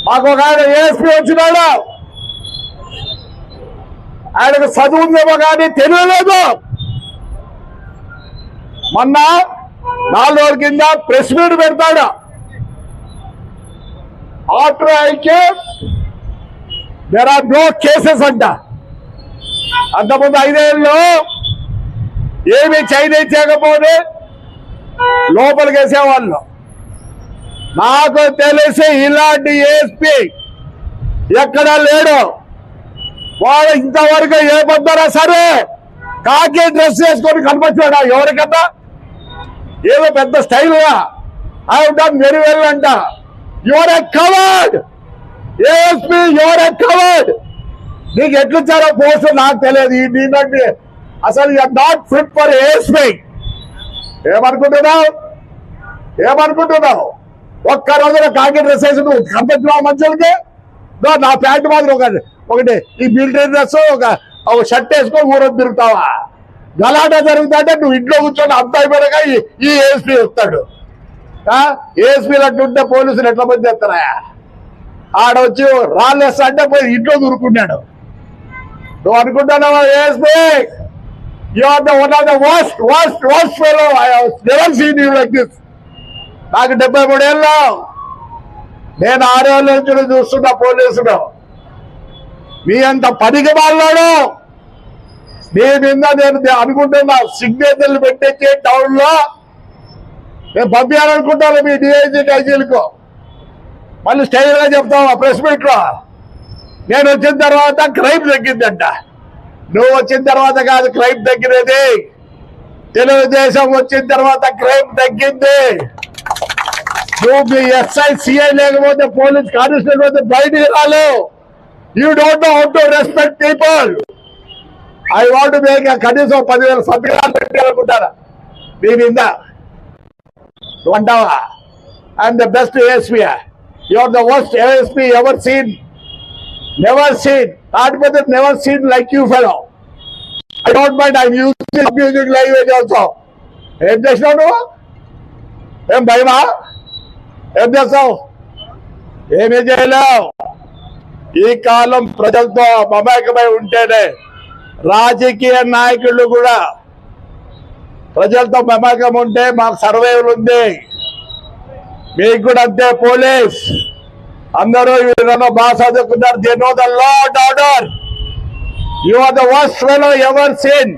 మాకు ఒక ఆయన ఏఎస్పీ వచ్చినాడు, ఆయనకు చదువు ఉందేమో కానీ తెలియలేదు. మొన్న 4 రోజుల కింద ప్రెస్ మీట్ పెడతాడు. ఆఫ్టర్ ఐకే దేర్ ఆర్ నో కేసెస్ అంట. అంతకుముందు 5 ఏళ్ళు ఏమి చేయకపోతే లోపలికి వేసేవాళ్ళు. నాకు తెలిసి ఇలాంటి ఏఎస్పీ ఎక్కడా లేడు. వాడు ఇంతవరకు ఏ పొద్దునా సరే కాకి డ్రెస్ వేసుకొని కనిపించాడా ఎవరికన్నా? ఏదో పెద్ద స్టైల్గా ఐ డన్ వెరీ వెల్ అంట. You're a coward ASP, you're a coward. నీకు ఎట్లిచ్చారో పోస్ట్ నాకు తెలియదు. దీనికి అసలు you are not fit for ASP. ఏమనుకుంటున్నావు? ఒక్క రోజున కాకి డ్రెస్ వేసి నువ్వు కనిపించినావు మనుషులకి. నా ప్యాంట్ మాత్రం ఒకటి ఈ మిలిటరీ డ్రెస్ ఒక షర్ట్ వేసుకొని ఊరొద్దు తిరుగుతావా? గలాటా జరుగుతుంటే నువ్వు ఇంట్లో కూర్చొని అంత అయిపోయాక ఈ ఏఎస్పీ వస్తాడు. ఏఎస్పీలు అట్లుంటే పోలీసులు ఎట్లా మంది చేస్తారా? ఆడొచ్చి రాళ్ళేస్తా అంటే పోయి ఇంట్లో దూరుకున్నాడు. నువ్వు అనుకుంటున్నావా ASP? You are the one of the worst fellow I have never seen you like this. నాకు 73 ఏళ్ళు, నేను 6 ఏళ్ళ నుంచి చూస్తున్నా పోలీసులు. మీ అంత పనికి వాళ్ళాడు మీ మీద నేను అనుకుంటున్నా. సిగ్నేచర్లు పెట్టించి టౌన్ లో నేను పంపించాలనుకుంటాను మీ డిఐజీ ఐజీలకు. మళ్ళీ స్టైల్ గా చెప్తావా ప్రెస్ మీట్ లో? నేను వచ్చిన తర్వాత క్రైమ్ తగ్గిందంట. నువ్వు వచ్చిన తర్వాత కాదు క్రైమ్ తగ్గినది, తెలుగుదేశం వచ్చిన తర్వాత క్రైమ్ తగ్గింది. నువ్వు మీ ఎస్ఐ సిఐ లేకపోతే పోలీస్ కానిస్టేబుల్ అయితే బయటికి రాలేవు. You don't know how to respect people. I want make కనీసం 10,000 సంతకాలు పెట్టాలనుకుంటారా మీ మీద? నువ్వు అంటావా I'm the best ASP? You are the worst ASP ever seen. Never seen. Tadipatri never seen like you fellow. I don't mind I'm using language also. ఏం చేసినావు నువ్వు? ఏం భయమా? ఏం చేస్తావు? ఏమీ చేయలేవు. ఈ కాలం ప్రజలతో మమేకమై ఉంటేనే రాజకీయ నాయకులు కూడా ప్రజలతో మమేకం ఉంటే మాకు సర్వైవల్ ఉంది. మీకు కూడా అంతే. పోలీస్ అందరూ బాగా చదువుకున్నారు. They know the law and order. You are the worst fellow ever seen.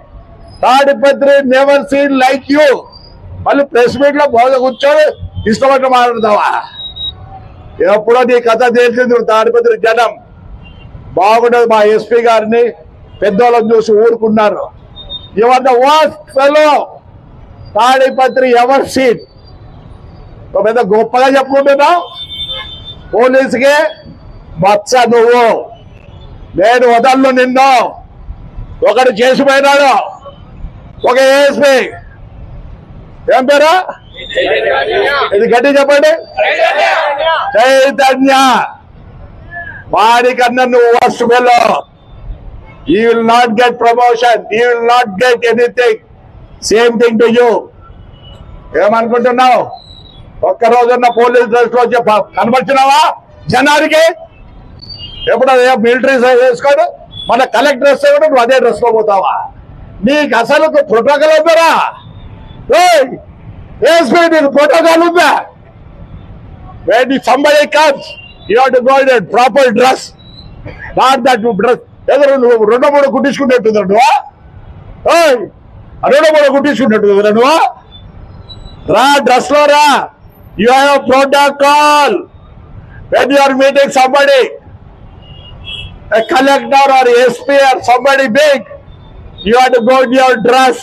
Tadipatri never seen like you. మళ్ళీ ప్రెస్ మీట్ లో బాగా కూర్చొని ఇష్టపడి మాట్లాడతావా? ఎప్పుడో నీ కథ తెలిసింది. తాడిపత్రి జనం బాగుండదు. మా ఎస్పీ గారిని పెద్దోళ్ళని చూసి ఊరుకున్నారు. You are the worst fellow Tadipatri ever seen. పెద్ద గొప్పగా చెప్పుకుంటున్నావు. పోలీసుకే మచ్చ నువ్వు. నేను వదలను నిన్ను. ఒకడు చేసిపోయినాడు, ఒక ఏఎస్పీ. ఏం పేరు? ఇది గట్టి చెప్పండి. చైతన్య. వాడికన్నా నువ్వు worst fellow. You will not get promotion. You will not get anything. Same thing to you. ఏమనుకుంటున్నావు? ఒక్క రోజున్న పోలీస్ డ్రెస్ లో కనబడుతున్నావా జనానికి? ఎప్పుడు మిలిటరీ వేసుకోడు, మన కలెక్టర్ డ్రెస్ కూడా నువ్వు అదే డ్రెస్ లో పోతావా? నీకు అసలు ప్రోటోకాల్ ఉందరా? ఏఎస్పీ నీకు ప్రోటోకాల్ ఉందా? when somebody comes you have to go in a proper dress, not that dress. ఎదురు నువ్వు 2-3 కుట్టించుకున్నట్టుందా నువ్వు? 2-3 కుట్టించుకున్నట్టు నువ్వు? రా డ్రెస్ లో రా. You have a protocol. When you are meeting somebody, a collector or SP or somebody big, you have to go in your dress.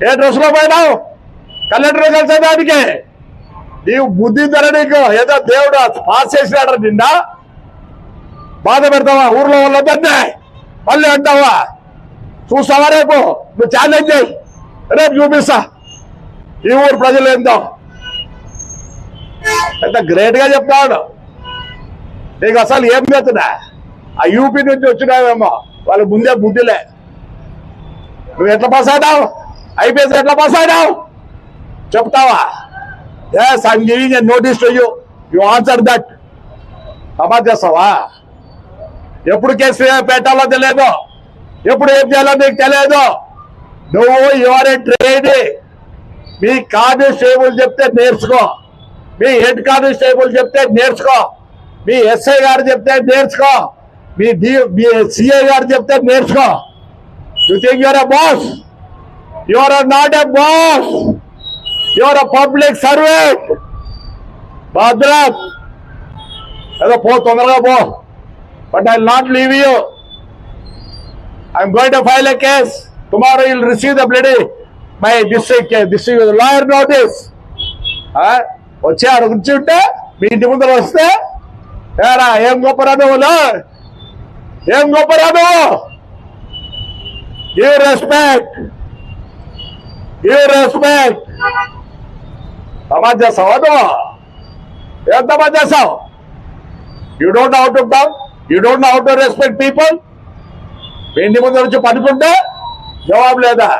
A dress లో పోయినావు? Collector కలిసేదానికి నీవు బుద్ధి ధర. నీకు ఏదో దేవుడు పాస్ చేసినాడు. నిన్న బాధ పెడతావా ఊర్లో వాళ్ళందరినీ? మళ్ళీ అంటావా? చూస్తావా రేపు? నువ్వు ఛాలెంజ్ చేయి, రేపు చూపిస్తా ఈ ఊరు ప్రజలు ఏందో. ఎంత గ్రేట్ గా చెప్తాడు. నీకు అసలు ఏం చేస్తున్నా? ఆ యూపీ నుంచి వచ్చినావేమో, వాళ్ళ ముందే బుద్ధిలే. నువ్వు ఎట్లా పాస్ అయినావు? ఐపీఎస్ ఎట్లా పాస్ అయినావు చెప్తావా? Yes, I'm giving a notice to you. You answer that. Samaj చేస్తావా? ఎప్పుడు కేసు పెట్టాలో తెలియదు, ఎప్పుడు ఏం చేయాలో నీకు తెలియదు. నువ్వు your A trainee. Me constable చెప్తే నేర్చుకో, మీ హెడ్ కానిస్టేబుల్ చెప్తే నేర్చుకో, మీ ఎస్ఐ గారు చెప్తే నేర్చుకో, మీ సిఐ గారు చెప్తే నేర్చుకో. You think you're a boss? You're not a boss, you're a public servant. భద్రత్ ఏదో పో, తొందరగా పో. But I will not leave you. I'm going to file a case. Tomorrow you will receive the bloody my district lawyer notice. వచ్చి ఆడ కూర్చుంటే మీ ఇంటి ముందర వస్తే ఏరా ఏం గొప్పరా నువ్వులో, ఏం గొప్పరా నువ్వు? Give respect, give respect. సమాజ్ చేస్తావా నువ్వు? ఏం సమాజ్ చేస్తావు? You don't know how to talk, you don't know how to respect people. మీ ఇంటి ముందర వచ్చి పడుకుంటే జవాబు లేదా?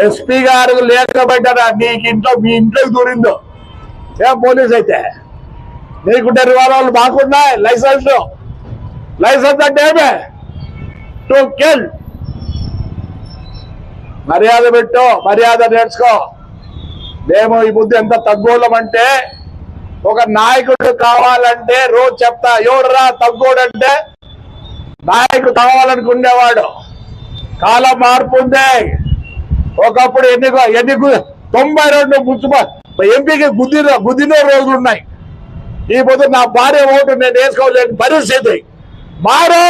ఎస్పీ గారు లేకపోయినా నీకు ఇంట్లో, మీ ఇంట్లోకి దూరిందో ఏం పోలీస్ అయితే? నీకుంటే రివాల్వర్లు మాకున్నాయి, లైసెన్స్. లైసెన్స్ అంటే ఏమే? To kill. మర్యాద పెట్టు, మర్యాద నేర్చుకో. మేము ఈ బుద్ధి ఎంత తగ్గోళ్ళం అంటే, ఒక నాయకుడు కావాలంటే రోజు చెప్తా, ఎవడురా తగ్గోడంటే నాయకుడు కావాలనుకునేవాడు. కాలం మార్పు ఉంది. ఒకప్పుడు ఎన్ని 92 మున్సిపల్ ఎంపీకి గుద్దిన రోజులు ఉన్నాయి. ఈ పొద్దు నా భార్య ఓటు నేను వేసుకోలేని పరిస్థితి. మారు,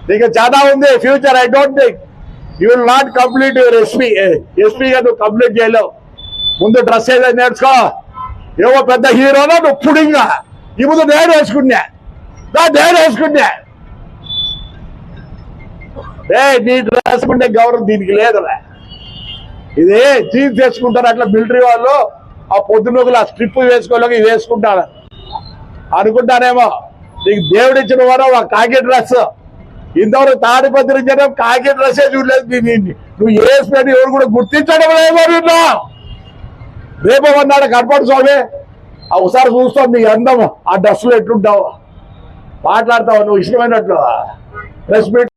నీకు చాలా ఉంది future. I don't think you will not complete your ఎస్పీగా నువ్వు కంప్లీట్ చేయలేవు. ముందు డ్రెస్ ఏదైనా నేర్చుకో. ఏవో పెద్ద హీరోలో నువ్వు పుడింగా. ఈ ముందు నేను వేసుకున్నా. నీ డ్రెస్ ఉండే గౌరవం దీనికి లేదురా. ఇది చీఫ్ చేసుకుంటారు అట్లా మిలిటరీ వాళ్ళు. ఆ పొద్దునొకలు ఆ స్ట్రిప్ వేసుకోలేక ఇవి వేసుకుంటారు అనుకుంటానేమో. నీకు దేవుడు ఇచ్చిన వారు ఆ కాకి డ్రెస్. ఇంతవరకు తాడిపత్రి జనం కాకి డ్రెస్సే చూడలేదు. నువ్వు వేసుకొని ఎవరు కూడా గుర్తించడం లేదో. నిన్న రేపు అన్నాడు కనపడు స్వామి, ఒకసారి చూస్తావు నీ అందం ఆ డ్రెస్సులో ఎట్లుంటావు, మాట్లాడతావు నువ్వు ఇష్టమైనట్లు. Press meet